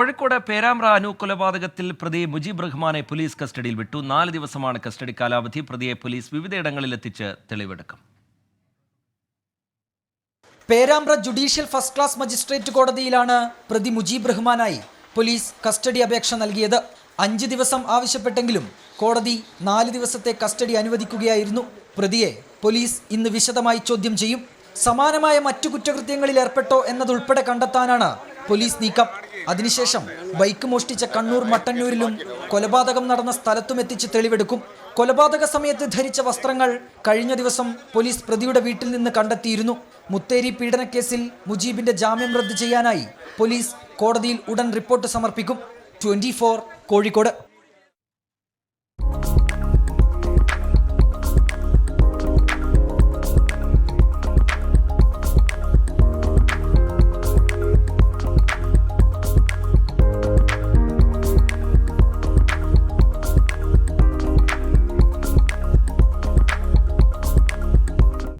കോഴിക്കോട് പേരാമ്പ്ര അനു കൊലപാതകത്തിൽ പ്രതി മുജീബ് റഹ്മാനെ പോലീസ് കസ്റ്റഡിയിൽ വിട്ടു. 4 ദിവസമാണ് കസ്റ്റഡി കാലാവധി. പ്രതിയെ പോലീസ് വിവിധയിടങ്ങളിൽ എത്തിച്ച് തെളിവെടുക്കും. Perambra judicial first class magistrate കോടതിയിലാണ് പ്രതി മുജീബ് റഹ്മാനായി പോലീസ് കസ്റ്റഡി അപേക്ഷ നൽകിയത്. 5 ദിവസം ആവശ്യപ്പെട്ടെങ്കിലും കോടതി 4 ദിവസത്തെ കസ്റ്റഡി അനുവദിക്കുകയായിരുന്നു. പ്രതിയെ പോലീസ് ഇന്ന് വിശദമായി ചോദ്യം ചെയ്യും. സമാനമായ മറ്റു കുറ്റകൃത്യങ്ങളിൽ ഏർപ്പെട്ടോ എന്നതുൾപ്പെടെ കണ്ടെത്താനാണ് പോലീസ് നീക്കം. അതിനുശേഷം ബൈക്ക് മോഷ്ടിച്ച കണ്ണൂർ മട്ടന്നൂരിലും കൊലപാതകം നടന്ന സ്ഥലത്തും എത്തിച്ച് തെളിവെടുക്കും. കൊലപാതക സമയത്ത് ധരിച്ച വസ്ത്രങ്ങൾ കഴിഞ്ഞ ദിവസം പോലീസ് പ്രതിയുടെ വീട്ടിൽ നിന്ന് കണ്ടെത്തിയിരുന്നു. മുത്തേരി പീഡനക്കേസിൽ മുജീബിന്റെ ജാമ്യം റദ്ദ് ചെയ്യാനായി പോലീസ് കോടതിയിൽ ഉടൻ റിപ്പോർട്ട് സമർപ്പിക്കും. 24 കോഴിക്കോട്.